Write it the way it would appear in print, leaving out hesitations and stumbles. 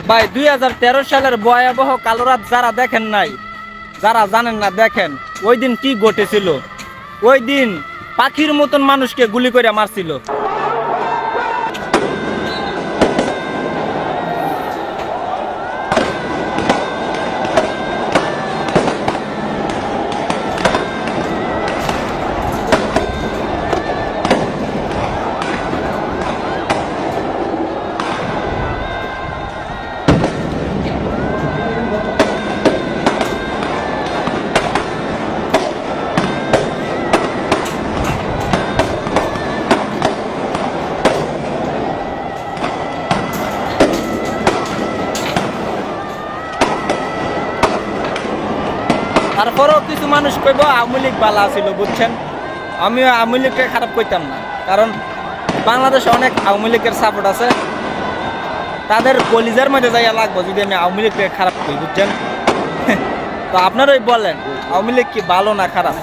ভাই 2013 সালের ভয়াবহ কালো রাত যারা দেখেন নাই, যারা জানেন না দেখেন ওই দিন কি ঘটেছিল। ওই দিন পাখির মতন মানুষকে গুলি করে মারছিল। তারপরেও কিছু মানুষ কইব আওয়ামী লীগ বালা ছিল, বুঝছেন। আমি আওয়ামী লীগকে খারাপ কইতাম না, কারণ বাংলাদেশে অনেক আওয়ামী লীগের সাপোর্ট আছে। তাদের কলিজার মধ্যে যাইয়া লাগবো যদি আমি আওয়ামী লীগকে খারাপ করি, বুঝছেন। তো আপনারাই বলেন আওয়ামী লীগ কি ভালো না খারাপ?